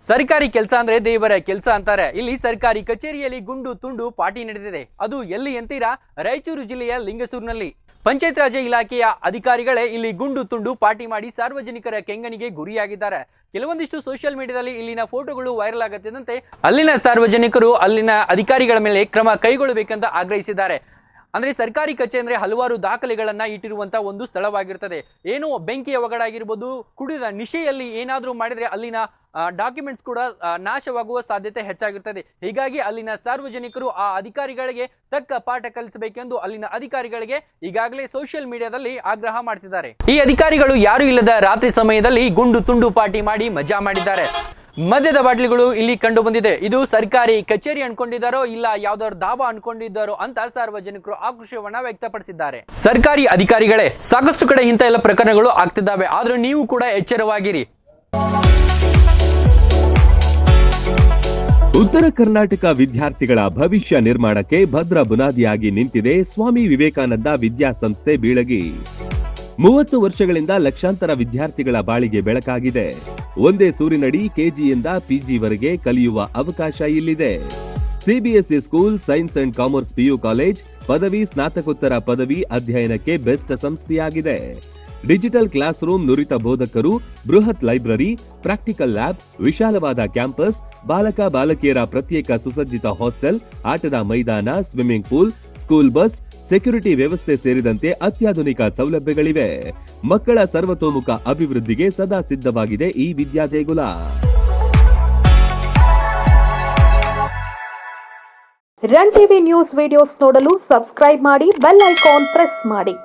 ಸರ್ಕಾರಿ ಕೆಲಸ ಅಂದ್ರೆ ದೇವರ ಕೆಲಸ ಅಂತಾರೆ. ಇಲ್ಲಿ ಸರ್ಕಾರಿ ಕಚೇರಿಯಲ್ಲಿ ಗುಂಡು ತುಂಡು ಪಾರ್ಟಿ ನಡೆದಿದೆ. ಅದು ಎಲ್ಲಿ ಅಂತೀರಾ? ರಾಯಚೂರು ಜಿಲ್ಲೆಯ ಲಿಂಗಸೂರಿನಲ್ಲಿ ಪಂಚಾಯತ್ ರಾಜ್ ಇಲಾಖೆಯ ಅಧಿಕಾರಿಗಳೇ ಇಲ್ಲಿ ಗುಂಡು ತುಂಡು ಪಾರ್ಟಿ ಮಾಡಿ ಸಾರ್ವಜನಿಕರ ಕೆಂಗಣಿಗೆ ಗುರಿಯಾಗಿದ್ದಾರೆ. ಕೆಲವೊಂದಿಷ್ಟು ಸೋಷಿಯಲ್ ಮೀಡಿಯಾದಲ್ಲಿ ಇಲ್ಲಿನ ಫೋಟೋಗಳು ವೈರಲ್ ಆಗುತ್ತಿದ್ದಂತೆ ಅಲ್ಲಿನ ಸಾರ್ವಜನಿಕರು ಅಲ್ಲಿನ ಅಧಿಕಾರಿಗಳ ಮೇಲೆ ಕ್ರಮ ಕೈಗೊಳ್ಳಬೇಕೆಂದು ಆಗ್ರಹಿಸಿದ್ದಾರೆ. ಅಂದ್ರೆ ಸರ್ಕಾರಿ ಕಚೇರಿ ಅಂದ್ರೆ ಹಲವಾರು ದಾಖಲೆಗಳನ್ನ ಇಟ್ಟಿರುವಂತಹ ಒಂದು ಸ್ಥಳವಾಗಿರುತ್ತದೆ. ಏನು ಬೆಂಕಿಯ ಒಗಡಾಗಿರ್ಬೋದು, ಕುಡಿದ ನಿಶೆಯಲ್ಲಿ ಏನಾದರೂ ಮಾಡಿದ್ರೆ ಅಲ್ಲಿನ ಡಾಕ್ಯುಮೆಂಟ್ಸ್ ಕೂಡ ನಾಶವಾಗುವ ಸಾಧ್ಯತೆ ಹೆಚ್ಚಾಗಿರ್ತದೆ. ಹೀಗಾಗಿ ಅಲ್ಲಿನ ಸಾರ್ವಜನಿಕರು ಆ ಅಧಿಕಾರಿಗಳಿಗೆ ತಕ್ಕ ಪಾಠ ಕಲಿಸಬೇಕೆಂದು ಅಲ್ಲಿನ ಅಧಿಕಾರಿಗಳಿಗೆ ಈಗಾಗಲೇ ಸೋಷಿಯಲ್ ಮೀಡಿಯಾದಲ್ಲಿ ಆಗ್ರಹ ಮಾಡ್ತಿದ್ದಾರೆ. ಈ ಅಧಿಕಾರಿಗಳು ಯಾರು ಇಲ್ಲದ ರಾತ್ರಿ ಸಮಯದಲ್ಲಿ ಗುಂಡು ತುಂಡು ಪಾರ್ಟಿ ಮಾಡಿ ಮಜಾ ಮಾಡಿದ್ದಾರೆ. ಮದ್ಯದ ಬಾಟ್ಲಿಗಳು ಇಲ್ಲಿ ಕಂಡು ಬಂದಿದೆ. ಇದು ಸರ್ಕಾರಿ ಕಚೇರಿ ಅನ್ಕೊಂಡಿದ್ದಾರೋ ಇಲ್ಲ ಯಾವ್ದಾದ್ರು ದಾಬಾ ಅನ್ಕೊಂಡಿದ್ದಾರೋ ಅಂತ ಸಾರ್ವಜನಿಕರು ಆಕ್ರೋಶವನ್ನ ವ್ಯಕ್ತಪಡಿಸಿದ್ದಾರೆ. ಸರ್ಕಾರಿ ಅಧಿಕಾರಿಗಳೇ, ಸಾಕಷ್ಟು ಕಡೆ ಇಂಥ ಎಲ್ಲ ಪ್ರಕರಣಗಳು ಆಗ್ತಿದ್ದಾವೆ, ಆದ್ರೂ ನೀವು ಕೂಡ ಎಚ್ಚರವಾಗಿರಿ. ಉತ್ತರ ಕರ್ನಾಟಕ ವಿದ್ಯಾರ್ಥಿಗಳ ಭವಿಷ್ಯ ನಿರ್ಮಾಣಕ್ಕೆ ಭದ್ರ ಬುನಾದಿಯಾಗಿ ನಿಂತಿದೆ ಸ್ವಾಮಿ ವಿವೇಕಾನಂದ ವಿದ್ಯಾಸಂಸ್ಥೆ ಬೀಳಗಿ. 30 ವರ್ಷಗಳಿಂದ ಲಕ್ಷಾಂತರ ವಿದ್ಯಾರ್ಥಿಗಳ ಬಾಳಿಗೆ ಬೆಳಕಾಗಿದೆ. ಒಂದೇ ಸೂರಿನಡಿ ಕೆಜಿಯಿಂದ ಪಿಜಿವರೆಗೆ ಕಲಿಯುವ ಅವಕಾಶ ಇಲ್ಲಿದೆ. CBSE school, science and commerce PU college, ಪದವಿ ಸ್ನಾತಕೋತ್ತರ ಪದವಿ ಅಧ್ಯಯನಕ್ಕೆ ಬೆಸ್ಟ್ ಸಂಸ್ಥೆಯಾಗಿದೆ. ಡಿಜಿಟಲ್ ಕ್ಲಾಸ್ ರೂಮ್, ನುರಿತ ಬೋಧಕರು, ಬೃಹತ್ ಲೈಬ್ರರಿ, ಪ್ರಾಕ್ಟಿಕಲ್ ಲ್ಯಾಬ್, ವಿಶಾಲವಾದ ಕ್ಯಾಂಪಸ್, ಬಾಲಕ ಬಾಲಕಿಯರ ಪ್ರತ್ಯೇಕ ಸುಸಜ್ಜಿತ ಹಾಸ್ಟೆಲ್, ಆಟದ ಮೈದಾನ, swimming pool, school bus, security ವ್ಯವಸ್ಥೆ ಸೇರಿದಂತೆ ಅತ್ಯಾಧುನಿಕ ಸೌಲಭ್ಯಗಳಿವೆ. ಮಕ್ಕಳ ಸರ್ವತೋಮುಖ ಅಭಿವೃದ್ಧಿಗೆ ಸದಾ ಸಿದ್ಧವಾಗಿದೆ ಈ ವಿದ್ಯಾದೇಗುಲ. ರನ್ ಟಿವಿ ನ್ಯೂಸ್ ವಿಡಿಯೋಸ್ ನೋಡಲು ಸಬ್ಸ್ಕ್ರೈಬ್ ಮಾಡಿ, ಬೆಲ್ ಐಕಾನ್ ಪ್ರೆಸ್ ಮಾಡಿ.